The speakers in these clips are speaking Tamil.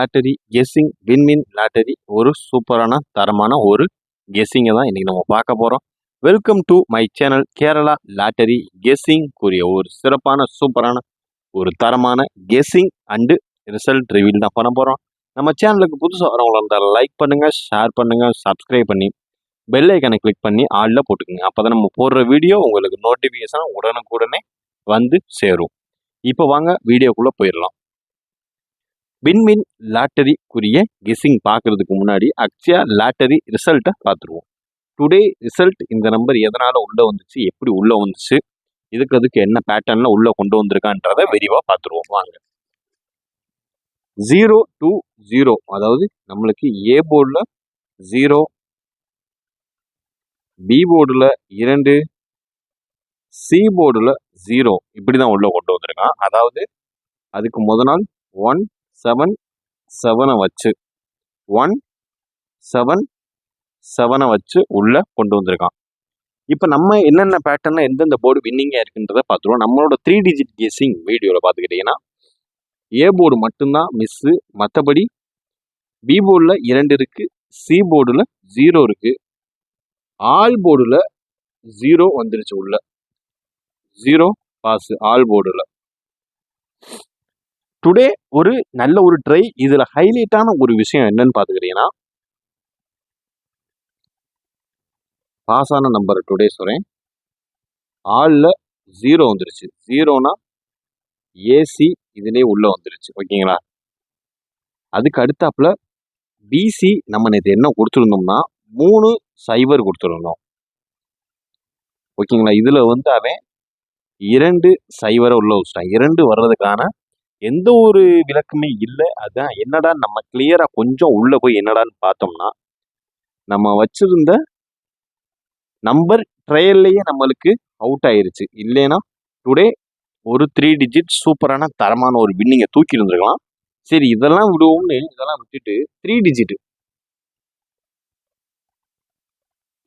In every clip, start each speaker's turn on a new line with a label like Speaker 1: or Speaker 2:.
Speaker 1: லாட்டரி கெஸ்ஸிங் வின்வின் லாட்டரி ஒரு சூப்பரான தரமான ஒரு கெஸ்ஸிங்கை தான் இன்றைக்கி நம்ம பார்க்க போகிறோம். Welcome to my channel Kerala lottery guessing கூறிய ஒரு சிறப்பான சூப்பரான ஒரு தரமான கெஸ்ஸிங் அண்டு ரிசல்ட் ரிவீல் தான் பண்ண போகிறோம். நம்ம சேனலுக்கு புதுசாக வரவங்களா இருந்தால் லைக் பண்ணுங்கள், ஷேர் பண்ணுங்கள், சப்ஸ்கிரைப் பண்ணி பெல் ஐக்கனை கிளிக் பண்ணி ஆளில் போட்டுக்கோங்க. அப்போ தான் நம்ம போடுற வீடியோ உங்களுக்கு நோட்டிஃபிகேஷன் உடனுக்குடனே வந்து சேரும். இப்போ வாங்க வீடியோக்குள்ளே போயிடலாம். வின்வின் லாட்டரிக்குரிய கெஸ்ஸிங் பார்க்கறதுக்கு முன்னாடி அக்ஷயா லாட்டரி ரிசல்ட்டை பார்த்துருவோம். டுடே ரிசல்ட் இந்த நம்பர் எதனால் உள்ளே வந்துச்சு, எப்படி உள்ளே வந்துச்சு, அதுக்கு என்ன பேட்டர்னில் உள்ளே கொண்டு வந்திருக்கான்றதை விரிவாக பார்த்துருவோம் வாங்க. 0 to 0, அதாவது நம்மளுக்கு ஏ போர்டில் 0, பி போர்டில் 2, சி போர்டில் 0 இப்படி தான் உள்ளே கொண்டு வந்திருக்கான். அதாவது அதுக்கு முதல் நாள் 1 7 7 வச்சு 1 7 7 வச்சு உள்ள கொண்டு வந்திருக்கான். இப்போ நம்ம என்னென்ன பேட்டர்னா எந்தெந்த போர்டு வின்னிங்காக இருக்குன்றதை பார்த்துருவோம். நம்மளோட 3 டிஜிட் கெஸ்ஸிங் வீடியோவில் பார்த்துக்கிட்டிங்கன்னா ஏ போர்டு மட்டும்தான் மிஸ்ஸு, மற்றபடி பி போர்டில் 2 இருக்குது, சி போர்டில் 0 இருக்குது, ஆல் போர்டில் 0 வந்துருச்சு, உள்ள 0 பாஸ் ஆல் போர்டில். டுடே ஒரு நல்ல ஒரு ட்ரை. இதுல ஹைலைட்டான ஒரு விஷயம் என்னன்னு பாத்துக்கிட்டீங்கன்னா, பாஸ் ஆன நம்பர் டுடே சொல்றேன். ஆல்ல 0 வந்துருச்சு. 0னா ஏசி இதுலயே உள்ள வந்துருச்சு. ஓகேங்களா? அதுக்கு அடுத்தாப்புல பிசி நம்ம நேற்று என்ன கொடுத்துருந்தோம்னா 3 சைபர் கொடுத்துருந்தோம். ஓகேங்களா? இதுல வந்து அவன் 2 சைபரை உள்ள வச்சுட்டான். 2 வர்றதுக்கான எந்த ஒரு விளக்கமே இல்லை. அதான் என்னடா நம்ம கிளியரா கொஞ்சம் உள்ள போய் என்னடான்னு பார்த்தோம்னா, நம்ம வச்சிருந்த நம்பர் ட்ரையல்லையே நம்மளுக்கு அவுட் ஆயிருச்சு. இல்லைன்னா டுடே ஒரு 3 டிஜிட் சூப்பரான தரமான ஒரு வின்னிங்கை தூக்கி இருந்திருக்கலாம். சரி, இதெல்லாம் விடுவோம்னு இதெல்லாம் விட்டுட்டு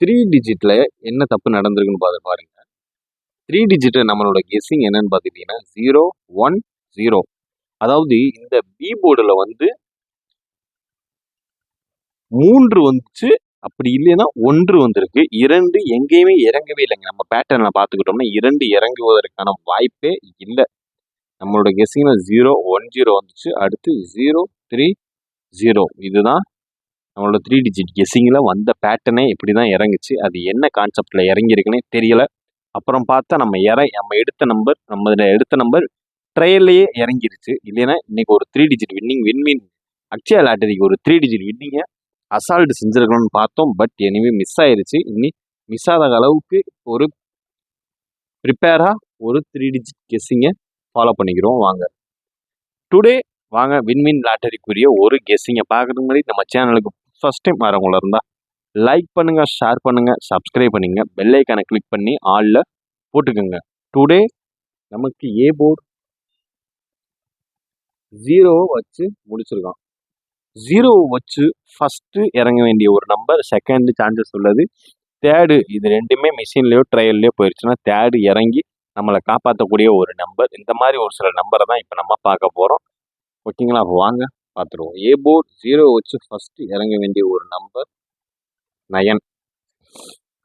Speaker 1: 3 டிஜிட்ல என்ன தப்பு நடந்திருக்குன்னு பாருங்க. 3 டிஜிட் நம்மளோட கெஸ்ஸிங் என்னன்னு பார்த்துக்கிட்டீங்கன்னா 0 1 0. அதாவது இந்த பி போர்டில் வந்து 3 வந்துச்சு, அப்படி இல்லைன்னா 1 வந்திருக்கு. 2 எங்கேயுமே இறங்கவே இல்லைங்க. நம்ம பேட்டர்னில் பார்த்துக்கிட்டோம்னா 2 இறங்குவதற்கான வாய்ப்பே இல்லை. நம்மளோட கெஸ்ஸிங்கில் 0 1 0 வந்துச்சு. அடுத்து 0 3 0. இதுதான் நம்மளோட 3 டிஜிட் கெஸ்ஸிங்கில் வந்த பேட்டர்னே இப்படி தான் இறங்குச்சு. அது என்ன கான்செப்டில் இறங்கியிருக்குன்னே தெரியல. அப்புறம் பார்த்தா நம்ம எடுத்த நம்பர் ட்ரையல்லையே இறங்கிருச்சு. இல்லைன்னா இன்னைக்கு ஒரு 3 டிஜிட் வின்வின் அக்ஷயா லாட்டரிக்கு ஒரு 3 டிஜிட் வின்னிங்கை அசால்ட் செஞ்சிருக்கணும்னு பார்த்தோம். பட் எனிவே மிஸ் ஆயிருச்சு. இனி மிஸ் ஆகாத அளவுக்கு ஒரு ப்ரிப்பேராக ஒரு 3 டிஜிட் கெஸ்ஸிங்கை ஃபாலோ பண்ணிக்கிறோம் வாங்க. டுடே வாங்க வின்வின் லாட்டரிக்குரிய ஒரு கெஸ்ஸிங்கை பார்க்கறதுக்கு முன்னாடி நம்ம சேனலுக்கு ஃபர்ஸ்ட் டைம் வரவங்கள இருந்தால் லைக் பண்ணுங்கள், ஷேர் பண்ணுங்கள், சப்ஸ்கிரைப் பண்ணிங்க, பெல் ஐக்கானை கிளிக் பண்ணி ஆளில் போட்டுக்கோங்க. டுடே நமக்கு ஏ போர்டு 0 வச்சு முடிச்சிருக்கான். 0 வச்சு ஃபஸ்ட்டு இறங்க வேண்டிய ஒரு நம்பர், செகண்ட் சான்சஸ் உள்ளது, தேர்டு இது ரெண்டுமே மிஷின்லேயோ ட்ரையல்லையோ போயிடுச்சுன்னா தேர்டு இறங்கி நம்மளை காப்பாற்றக்கூடிய ஒரு நம்பர். இந்த மாதிரி ஒரு சில நம்பரை தான் இப்போ நம்ம பார்க்க போகிறோம். ஓகேங்களா? அப்போ வாங்க பார்த்துருவோம். ஏ போர்டு 0 வச்சு ஃபஸ்ட்டு இறங்க வேண்டிய ஒரு நம்பர் 9.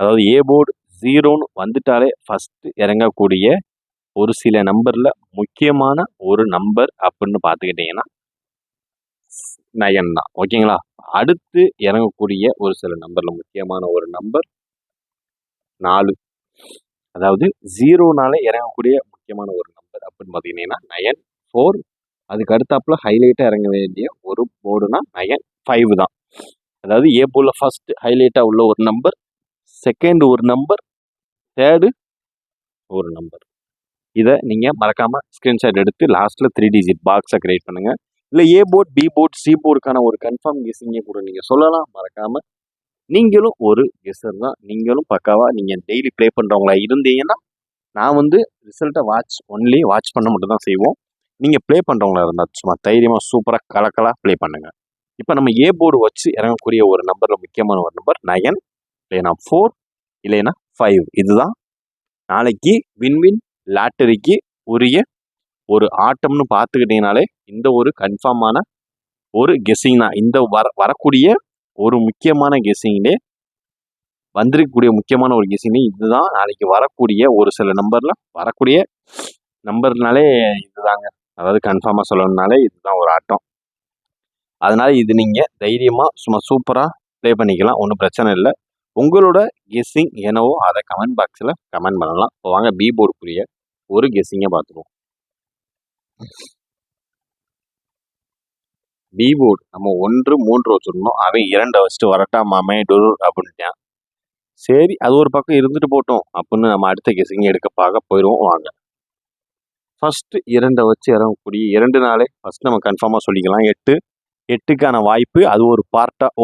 Speaker 1: அதாவது ஏ போர்டு 0ன்னு வந்துட்டாலே ஃபஸ்ட்டு இறங்கக்கூடிய ஒரு சில நம்பரில் முக்கியமான ஒரு நம்பர் அப்படின்னு பார்த்துக்கிட்டிங்கன்னா 9 தான். ஓகேங்களா? அடுத்து இறங்கக்கூடிய ஒரு சில நம்பரில் முக்கியமான ஒரு நம்பர் 4. அதாவது 0னால இறங்கக்கூடிய முக்கியமான ஒரு நம்பர் அப்படின்னு பார்த்தீங்கன்னா 9 4. அதுக்கு அடுத்தாப்புல ஹைலைட்டாக இறங்க வேண்டிய ஒரு போர்டுனா 9 5 தான். அதாவது ஏ போர்டில் ஃபர்ஸ்ட் ஹைலைட்டாக உள்ள ஒரு நம்பர், செகண்ட் ஒரு நம்பர், தேர்டு ஒரு நம்பர். இதை நீங்கள் மறக்காமல் ஸ்க்ரீன்ஷாட் எடுத்து லாஸ்ட்டில் 3 டிஜிட் பாக்ஸை கிரியேட் பண்ணுங்கள். இல்லை ஏ போர்ட், பி போர்ட், சி போர்டுக்கான ஒரு கன்ஃபார்ம் கெஸ்ஸிங்கே கூட நீங்கள் சொல்லலாம். மறக்காமல் நீங்களும் ஒரு கெஸ்ஸர் தான். நீங்களும் பக்காவாக நீங்கள் டெய்லி ப்ளே பண்ணுறவங்களா இருந்தீங்கன்னா நான் வந்து ரிசல்ட்டை வாட்ச் பண்ண மட்டும் தான் செய்வோம். நீங்கள் ப்ளே பண்ணுறவங்களா இருந்தால் சும்மா தைரியமாக சூப்பராக கலக்கலாக ப்ளே பண்ணுங்கள். இப்போ நம்ம ஏ போர்டு வச்சு இறங்கக்கூடிய ஒரு நம்பரில் முக்கியமான ஒரு நம்பர் 9, இல்லைனா 4, இல்லைனா 5. இதுதான் நாளைக்கு வின்வின் லாட்டரிக்கு உரிய ஒரு ஆட்டம்னு பார்த்துக்கிட்டீங்கனாலே இந்த ஒரு கன்ஃபார்மான ஒரு கெஸ்ஸிங் தான். இந்த வரக்கூடிய ஒரு முக்கியமான கெஸ்ஸிங்லே வந்திருக்கக்கூடிய முக்கியமான ஒரு கெஸ்ஸிங்லே இதுதான் நாளைக்கு வரக்கூடிய ஒரு சில வரக்கூடிய நம்பர்னாலே இதுதாங்க. அதாவது கன்ஃபார்மா சொல்லணும்னாலே இதுதான் ஒரு ஆட்டம். அதனால இது நீங்க தைரியமா சும்மா சூப்பரா ப்ளே பண்ணிக்கலாம். ஒன்றும் பிரச்சனை இல்லை. உங்களோட கெஸ்ஸிங் என்னவோ அதை கமெண்ட் பாக்ஸில் கமெண்ட் பண்ணலாம். இப்போ வாங்க பி போர்டுக்குரிய ஒரு கெஸ்ஸிங்கை பார்த்துருவோம். பி போர்டு நம்ம 1, 3 வச்சுருந்தோம். அவன் 2 வச்சுட்டு வரட்டாமாமே டொரு அப்படின்ட்டான். சரி அது ஒரு பக்கம் இருந்துட்டு போட்டோம் அப்படின்னு நம்ம அடுத்த கெஸ்ஸிங் எடுக்க பார்க்க போயிடுவோம் வாங்க. ஃபர்ஸ்ட் 2 வச்சு இறங்கக்கூடிய 2 நாளே ஃபர்ஸ்ட் நம்ம கன்ஃபார்மாக சொல்லிக்கலாம். 8க்கான வாய்ப்பு அது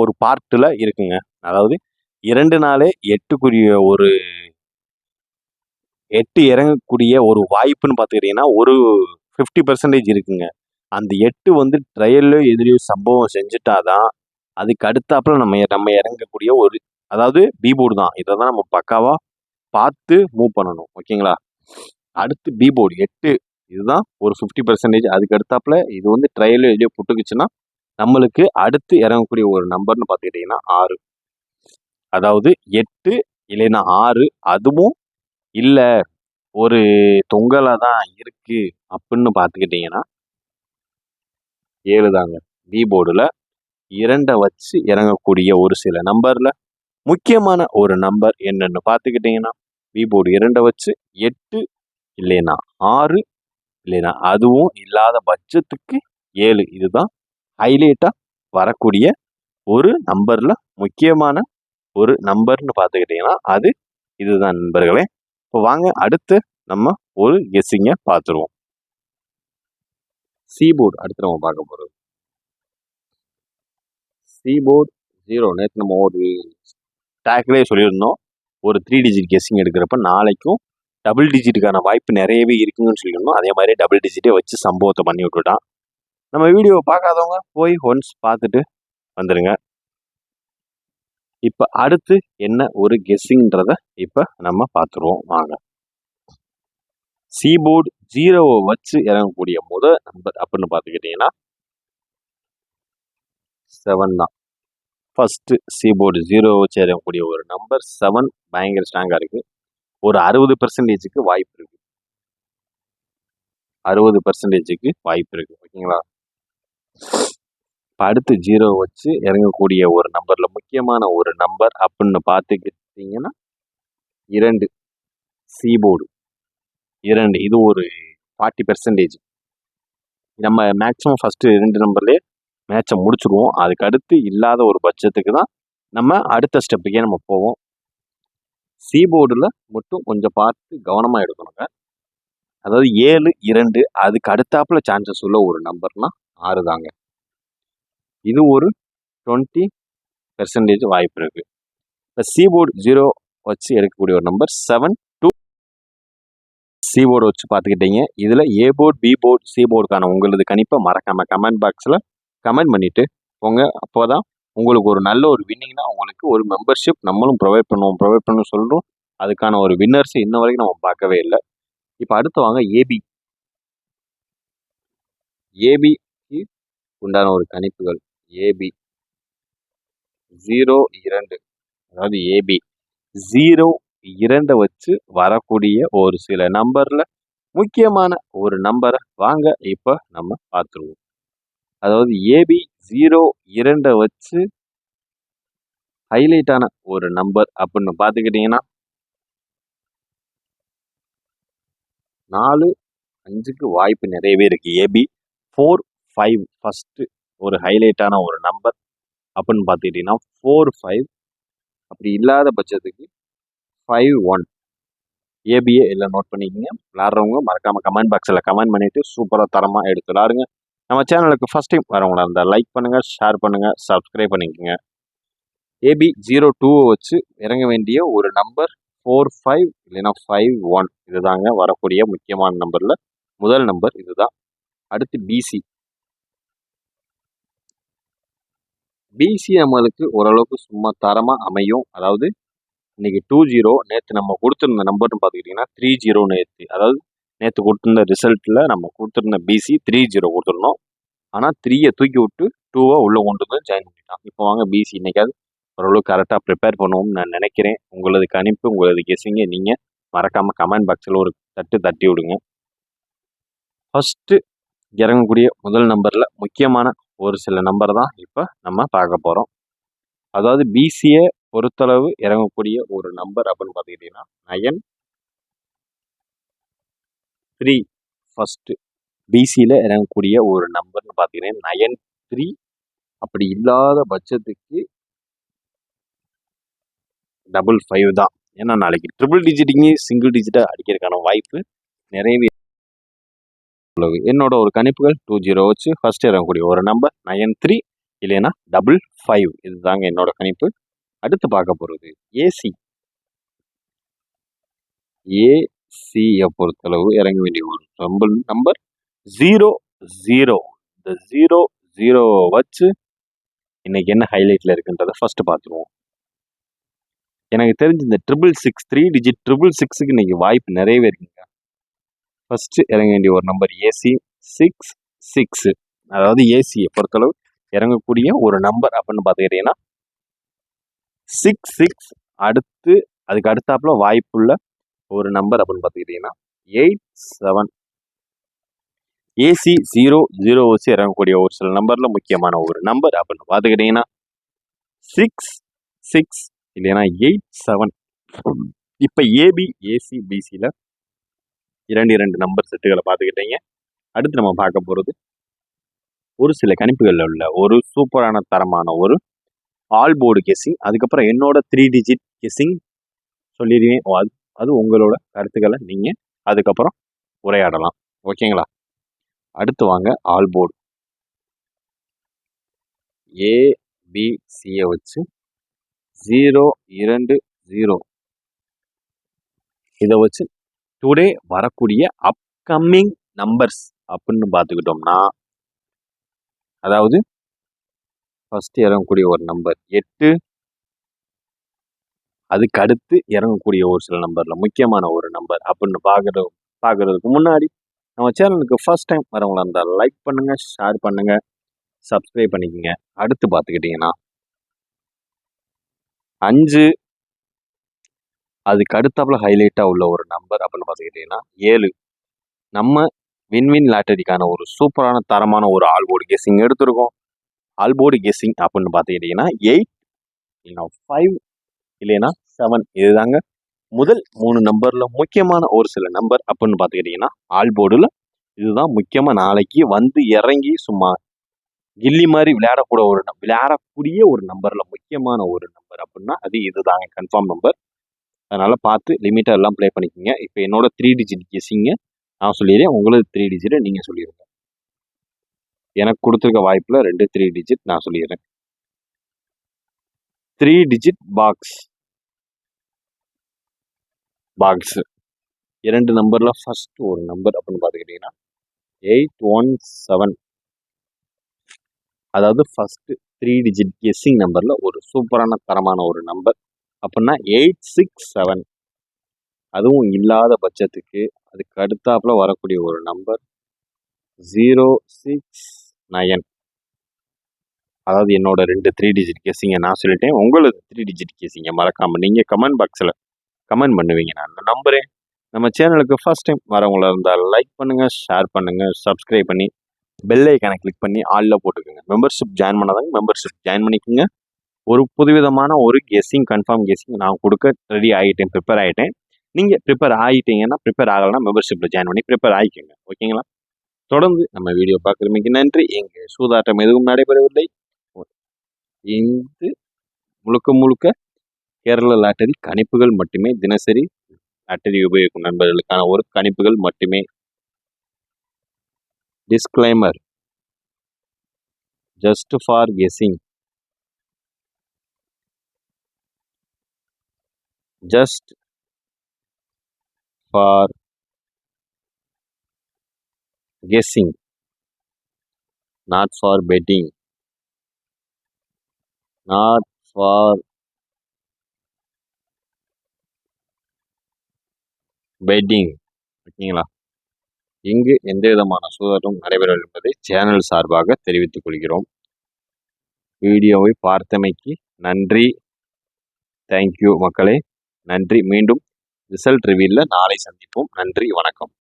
Speaker 1: ஒரு பார்ட்டில் இருக்குங்க. அதாவது 2 நாளே 8க்குரிய ஒரு 8 இறங்கக்கூடிய ஒரு வாய்ப்புன்னு பார்த்துக்கிட்டிங்கன்னா ஒரு 50% இருக்குங்க. அந்த 8 வந்து ட்ரையல்லையோ எதிரையோ சம்பவம் செஞ்சுட்டாதான் அதுக்கு அடுத்தாப்புல நம்ம இறங்கக்கூடிய ஒரு அதாவது பி போர்டு தான். இதை தான் நம்ம பக்காவாக பார்த்து மூவ் பண்ணணும். ஓகேங்களா? அடுத்து பி போர்டு 8 இதுதான் ஒரு 50%. அதுக்கு அடுத்தாப்புல இது வந்து ட்ரையலோ எதிரையோ புட்டுக்குச்சுன்னா நம்மளுக்கு அடுத்து இறங்கக்கூடிய ஒரு நம்பர்னு பார்த்துக்கிட்டிங்கன்னா 6. அதாவது 8 இல்லைன்னா 6 அதுவும் இல்லை ஒரு தொங்கலாக தான் இருக்கு அப்படின்னு பார்த்துக்கிட்டிங்கன்னா 7 தாங்க. பி போர்டில் 2 வச்சு இறங்கக்கூடிய ஒரு சில நம்பரில் முக்கியமான ஒரு நம்பர் என்னன்னு பார்த்துக்கிட்டிங்கன்னா பி போர்டு 2 வச்சு 8 இல்லைன்னா 6 இல்லைன்னா அதுவும் இல்லாத பட்சத்துக்கு 7 இதுதான் ஹைலைட்டாக வரக்கூடிய ஒரு நம்பரில் முக்கியமான ஒரு நம்பர்னு பார்த்துக்கிட்டிங்கன்னா அது இதுதான் நண்பர்களே. இப்போ வாங்க அடுத்து நம்ம ஒரு கெஸ்ஸிங்கை பார்த்துருவோம். சி போர்டு அடுத்து நம்ம பார்க்க போகிறது. சி போர்டு 0 நேற்று நம்ம ஒரு டேக்லேயே சொல்லியிருந்தோம். ஒரு 3 டிஜிட் கெஸ்ஸிங் எடுக்கிறப்ப நாளைக்கும் டபுள் டிஜிட்டுக்கான வாய்ப்பு நிறையவே இருக்குங்கன்னு சொல்லியிருந்தோம். அதே மாதிரி டபுள் டிஜிட்டே வச்சு சம்பவத்தை பண்ணி விட்டுட்டான். நம்ம வீடியோவை பார்க்காதவங்க போய் ஒன்ஸ் பார்த்துட்டு வந்துடுங்க. இப்போ அடுத்து என்ன ஒரு கெஸ்ஸிங்கிறத இப்போ நம்ம பார்த்துருவோம் வாங்க. சி போர்டு 0 வச்சு இறங்கக்கூடிய முதல் நம்பர் அப்படின்னு பார்த்துக்கிட்டிங்கன்னா 7 தான். ஃபர்ஸ்ட் சி போர்டு 0 வச்சு இறங்கக்கூடிய ஒரு நம்பர் 7 பயங்கர ஸ்ட்ராங்காக இருக்குது. ஒரு 60%க்கு வாய்ப்பு இருக்குது. 60%க்கு வாய்ப்பு இருக்குது. ஓகேங்களா? இப்போ அடுத்து 0 வச்சு இறங்கக்கூடிய ஒரு நம்பரில் முக்கியமான ஒரு நம்பர் அப்படின்னு பார்த்துக்கிட்டிங்கன்னா 2 சி போர்டு 2 இது ஒரு 40%. நம்ம மேக்ஸிமம் ஃபஸ்ட்டு 2 நம்பர்லேயே மேட்சை முடிச்சுடுவோம். அதுக்கு அடுத்து இல்லாத ஒரு பட்சத்துக்கு தான் நம்ம அடுத்த ஸ்டெப்புக்கே நம்ம போவோம். சி போர்டில் மட்டும் கொஞ்சம் பார்த்து கவனமாக எடுக்கணுங்க. அதாவது 7, 2 அதுக்கு அடுத்தாப்புல சான்சஸ் உள்ள ஒரு நம்பர்னா 6 தாங்க. இது ஒரு 20% வாய்ப்பு இருக்குது. இப்போ சி போர்டு 0 வச்சு எடுக்கக்கூடிய ஒரு நம்பர் 7, 2 சி போர்டு வச்சு பார்த்துக்கிட்டீங்க. இதில் A board, B board, C போர்டுக்கான உங்களது கணிப்பை மறக்காமல் கமெண்ட் பாக்ஸில் கமெண்ட் பண்ணிவிட்டு போங்க. அப்போ தான் உங்களுக்கு ஒரு நல்ல ஒரு வின்னிங்னா உங்களுக்கு ஒரு மெம்பர்ஷிப் நம்மளும் ப்ரொவைட் பண்ண சொல்கிறோம். அதுக்கான ஒரு வின்னர்ஸ் இன்ன வரைக்கும் நம்ம பார்க்கவே இல்லை. இப்போ அடுத்து வாங்க ஏபிக்கு உண்டான ஒரு கணிப்புகள். ஏபி 0, 2 அதாவது ஏபி 0, 2 வச்சு வரக்கூடிய ஒரு சில நம்பரில் முக்கியமான ஒரு நம்பரை வாங்க இப்போ நம்ம பார்த்துருவோம். அதாவது ஏபி 0, 2 வச்சு ஹைலைட்டான ஒரு நம்பர் அப்படின்னு பார்த்துக்கிட்டிங்கன்னா 4, 5க்கு வாய்ப்பு நிறையவே இருக்குது. ஏபி 4, 5 ஃபஸ்ட்டு ஒரு ஹைலைட்டான ஒரு நம்பர் அப்படின்னு பார்த்துக்கிட்டிங்கன்னா 4, 5 அப்படி இல்லாத பட்சத்துக்கு 5, 1 ஏபிஏ எல்லாம் நோட் பண்ணிக்கிங்க. விளாட்றவங்க மறக்காமல் கமெண்ட் பாக்ஸில் கமெண்ட் பண்ணிவிட்டு சூப்பராக தரமாக எடுத்து விளாடுங்க. நம்ம சேனலுக்கு ஃபஸ்ட் டைம் வரவங்களா இருந்தால் லைக் பண்ணுங்கள், ஷேர் பண்ணுங்கள், சப்ஸ்கிரைப் பண்ணிக்கோங்க. ஏபி 02 வச்சு இறங்க வேண்டிய ஒரு நம்பர் 4, 5 இல்லைன்னா 5, 1 இதுதாங்க வரக்கூடிய முக்கியமான நம்பரில் முதல் நம்பர் இதுதான். அடுத்து பிசி நம்மளுக்கு ஓரளவுக்கு சும்மா தரமாக அமையும். அதாவது இன்னைக்கு 20 நேற்று நம்ம கொடுத்துருந்த நம்பர்னு பார்த்துக்கிட்டிங்கன்னா 30 நேற்று அதாவது நேற்று கொடுத்துருந்த ரிசல்ட்டில் நம்ம கொடுத்துருந்த பிசி 30 கொடுத்துருந்தோம். ஆனால் 3யை தூக்கி விட்டு 2வா உள்ளே கொண்டு வந்து ஜாயின் பண்ணிட்டான். இப்போ வாங்க பிசி இன்னைக்காவது ஓரளவுக்கு கரெக்டாக ப்ரிப்பேர் பண்ணுவோம்னு நான் நினைக்கிறேன். உங்களது கணிப்பு, உங்களது கெஸ்ஸிங்கை நீங்கள் மறக்காமல் கமெண்ட் பாக்ஸில் ஒரு தட்டி விடுங்க. ஃபஸ்ட்டு இறங்கக்கூடிய முதல் நம்பரில் முக்கியமான ஒரு சில நம்பர் தான் இப்போ நம்ம பார்க்க போகிறோம். அதாவது பிசியை பொறுத்தளவு இறங்கக்கூடிய ஒரு நம்பர் அப்படின்னு பார்த்துக்கிட்டிங்கன்னா 9-3 ஃபஸ்ட்டு பிசியில் இறங்கக்கூடிய ஒரு நம்பர்னு பார்த்தீங்கன்னா 9-3. அப்படி இல்லாத பட்சத்துக்கு 55 தான். ஏன்னா நாளைக்கு ட்ரிபிள் டிஜிட்டிங்க சிங்கிள் டிஜிட்டாக அடிக்கிறதுக்கான வாய்ப்பு நிறையவே உள்ளது. என்னோட ஒரு கணிப்புகள் 20 வச்சு ஃபர்ஸ்ட் இறங்கக்கூடிய ஒரு நம்பர் 93 இல்லைன்னா 55. இதுதாங்க என்னோட கணிப்பு. அடுத்து பார்க்க போகிறது ஏசி. ஏசியை பொறுத்தளவு இறங்க வேண்டிய ஒரு நம்பர் 00. இந்த 00 வச்சு இன்னைக்கு என்ன ஹைலைட்ல இருக்குன்றதை ஃபர்ஸ்ட் பார்த்துருவோம். எனக்கு தெரிஞ்சு இந்த 666 3 டிஜிட் 666க்கு இன்னைக்கு வாய்ப்பு நிறையவே இருக்குங்க. ஃபர்ஸ்ட் இறங்க வேண்டிய ஒரு நம்பர் ஏசி 66. அதாவது ஏசியை பொறுத்தளவு இறங்கக்கூடிய ஒரு நம்பர் அப்படின்னு பார்த்துக்கிட்டீங்கன்னா 66. அடுத்து அதுக்கு அடுத்தாப்புல வாய்ப்புள்ள ஒரு நம்பர் அப்படின்னு பார்த்துக்கிட்டீங்கன்னா 87. ஏசி 00 வச்சு இறங்கக்கூடிய ஒரு சில நம்பர்ல முக்கியமான ஒரு நம்பர் அப்படின்னு பார்த்துக்கிட்டீங்கன்னா 66 இல்லைன்னா 87. இப்போ ஏபி ஏசி பிசியில் 2 நம்பர் செட்டுகளை பார்த்துக்கிட்டீங்க. அடுத்து நம்ம பார்க்க போகிறது ஒரு சில கணிப்புகளில் உள்ள ஒரு சூப்பரான தரமான ஒரு ஆல் போர்டு கெஸ்ஸிங். அதுக்கப்புறம் என்னோட 3 டிஜிட் கெஸ்ஸிங் சொல்லிடுவேன். அது உங்களோட கருத்துக்களை நீங்கள் அதுக்கப்புறம் உரையாடலாம். ஓகேங்களா? அடுத்து வாங்க ஆல் போர்டு. ஏபிசியை வச்சு 020 இதை வச்சு டுடே வரக்கூடிய அப்கமிங் நம்பர்ஸ் அப்படின்னு பார்த்துக்கிட்டோம்னா, அதாவது ஃபர்ஸ்ட் இறங்கக்கூடிய ஒரு நம்பர் 8. அதுக்கு அடுத்து இறங்கக்கூடிய ஒரு சில நம்பர்ல முக்கியமான ஒரு நம்பர் அப்படின்னு பார்க்கறதுக்கு முன்னாடி நம்ம சேனலுக்கு ஃபர்ஸ்ட் டைம் வரவங்களா இருந்தால் லைக் பண்ணுங்க, ஷேர் பண்ணுங்க, சப்ஸ்கிரைப் பண்ணிக்கோங்க. அடுத்து பார்த்துக்கிட்டிங்கன்னா 5. அதுக்கு அடுத்தாப்புல ஹைலைட்டாக உள்ள ஒரு நம்பர் அப்படின்னு பார்த்துக்கிட்டிங்கன்னா 7. நம்ம வின்வின் லாட்டரிக்கான ஒரு சூப்பரான தரமான ஒரு ஆல்போர்டு கெஸ்ஸிங் எடுத்திருக்கோம். ஆல்போர்டு கெஸ்ஸிங் அப்படின்னு பார்த்துக்கிட்டிங்கன்னா 8 இல்லைன்னா 5 இல்லைன்னா 7. இதுதாங்க முதல் 3 நம்பர்ல முக்கியமான ஒரு சில நம்பர் அப்படின்னு பார்த்துக்கிட்டிங்கன்னா ஆல்போர்டில் இதுதான் முக்கியமாக நாளைக்கு வந்து இறங்கி சும்மா கில்லி மாதிரி விளையாடக்கூடிய ஒரு நம்பர்ல முக்கியமான ஒரு நம்பர் அப்படின்னா அது இதுதாங்க கன்ஃபார்ம் நம்பர். அதனால பார்த்து லிமிட்டாக எல்லாம் ப்ளே பண்ணிக்கோங்க. இப்போ என்னோட 3 டிஜிட் கெஸ்ஸிங்க நான் சொல்லிடுறேன். உங்களுக்கு 3 டிஜிட்டை நீங்கள் சொல்லிடுங்க. எனக்கு கொடுத்துருக்க வாய்ப்பில் 2 3 டிஜிட் நான் சொல்லிடுறேன். 3 டிஜிட் பாக்ஸ் 2 நம்பர்ல ஃபர்ஸ்ட் ஒரு நம்பர் அப்படின்னு பார்த்துக்கிட்டிங்கன்னா 817. அதாவது ஃபர்ஸ்ட் 3 டிஜிட் கெஸ்ஸிங் நம்பர்ல ஒரு சூப்பரான தரமான ஒரு நம்பர் அப்படின்னா 867. அதுவும் இல்லாத பட்சத்துக்கு அதுக்கு அடுத்தாப்புல வரக்கூடிய ஒரு நம்பர் 069. அதாவது என்னோட 2 3 டிஜிட் கெஸ்ஸிங்கை நான் சொல்லிட்டேன். உங்களுக்கு 3 டிஜிட் கெஸ்ஸிங்கை மறக்காம நீங்கள் கமெண்ட் பாக்ஸில் கமெண்ட் பண்ணுவீங்க. நான் நம்புறேன். நம்ம சேனலுக்கு ஃபர்ஸ்ட் டைம் வரவங்களா இருந்தால் லைக் பண்ணுங்க, ஷேர் பண்ணுங்க, சப்ஸ்கிரைப் பண்ணி பெல் ஐக்கானை கிளிக் பண்ணி ஆல்ல போட்டுக்கோங்க. மெம்பர்ஷிப் ஜாயின் பண்ணாதாங்க மெம்பர்ஷிப் ஜாயின் பண்ணிக்கோங்க. ஒரு புதுவிதமான ஒரு கெஸ்ஸிங் கன்ஃபார்ம் கெஸ்ஸிங் நான் கொடுக்க ரெடி ஆகிட்டேன், ப்ரிப்பேர் ஆகிட்டேன். நீங்கள் ப்ரிப்பேர் ஆகிட்டீங்கன்னா ப்ரிப்பேர் ஆகலைன்னா மெம்பர்ஷிப்பில் ஜாயின் பண்ணி ப்ரிப்பேர் ஆகிக்கோங்க. ஓகேங்களா? தொடர்ந்து நம்ம வீடியோ பார்க்குறதுக்கு நன்றி. எங்கள் சூதாட்டம் எதுவும் நடைபெறவில்லை. இது முழுக்க கேரள லாட்டரி கணிப்புகள் மட்டுமே. தினசரி லாட்டரி உபயோகிக்கும் நண்பர்களுக்கான ஒரு கணிப்புகள் மட்டுமே. Disclaimer, just for guessing. Just for guessing, not for betting, not for betting. ஓகேங்களா? இங்கு எந்த விதமான சூதாட்டமும் நடைபெறவில்லை என்பதை சேனல் சார்பாக தெரிவித்துக் கொள்கிறோம். வீடியோவை பார்த்தமைக்கு நன்றி. தேங்க்யூ மக்களே. நன்றி. மீண்டும் ரிசல்ட் ரிவீல்ல நாளை சந்திப்போம். நன்றி, வணக்கம்.